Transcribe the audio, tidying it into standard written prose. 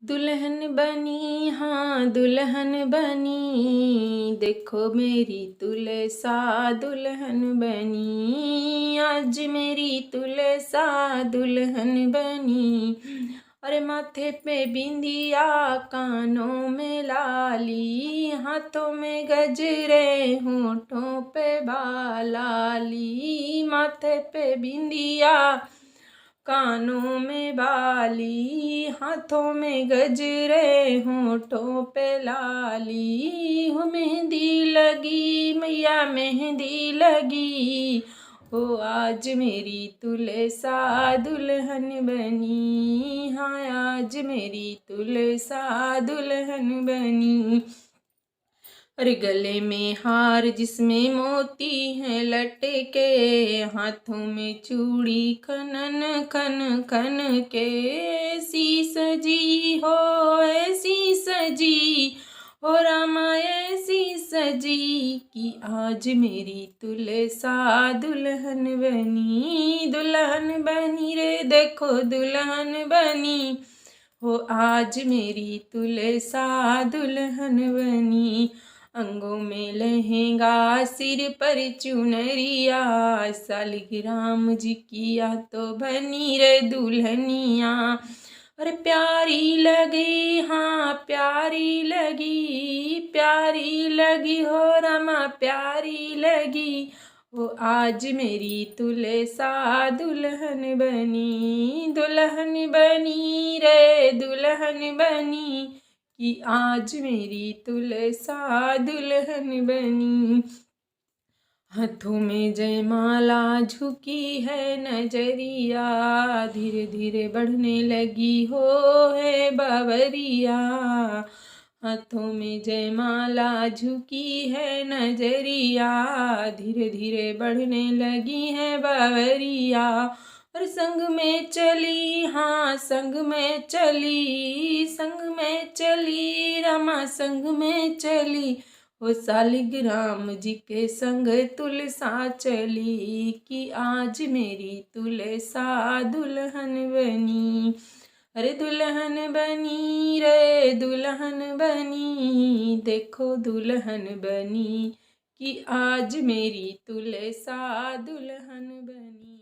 दुल्हन बनी हाँ दुल्हन बनी, देखो मेरी तुलसा दुल्हन बनी, आज मेरी तुलसा दुल्हन बनी। अरे माथे पे बिंदिया, कानों में लाली, हाथों में गजरे, होठों पे बालाली। माथे पे बिंदिया, कानों में बाली, हाथों में गजरे, होठों पे लाली। हो मेहंदी लगी मैया मेहंदी लगी, हो आज मेरी तुलसा दुल्हन बनी। हाँ आज मेरी तुलसा दुल्हन बनी। अरे गले में हार जिसमें मोती हैं लटके, हाथों में चूड़ी खनन खन खन के। ऐसी सजी हो ऐसी सजी हो रामा ऐसी सजी, कि आज मेरी तुलसा दुल्हन बनी। दुल्हन बनी रे देखो दुल्हन बनी, हो आज मेरी तुलसा दुल्हन बनी। अंगों में लहंगा सिर पर चुनरिया, सालिग्राम जी किया तो बनी रे दुल्हनिया। अरे प्यारी लगी हाँ प्यारी लगी हो रमा प्यारी लगी, वो आज मेरी तुलसा दुल्हन बनी। दुल्हन बनी रे दुल्हन बनी, कि आज मेरी तुलसा दुल्हन बनी। हाथों में जयमाला झुकी है नजरिया, धीरे धीरे बढ़ने लगी हो है बावरिया। हाथों में जयमाला झुकी है नजरिया, धीरे धीरे बढ़ने लगी है बावरिया। और संग में चली हाँ संग में चली रमा संग में चली, वो सालिग्राम जी के संग तुलसा चली, कि आज मेरी तुलसा दुल्हन बनी। अरे दुल्हन बनी रे दुल्हन बनी, देखो दुल्हन बनी, कि आज मेरी तुलसा दुल्हन बनी।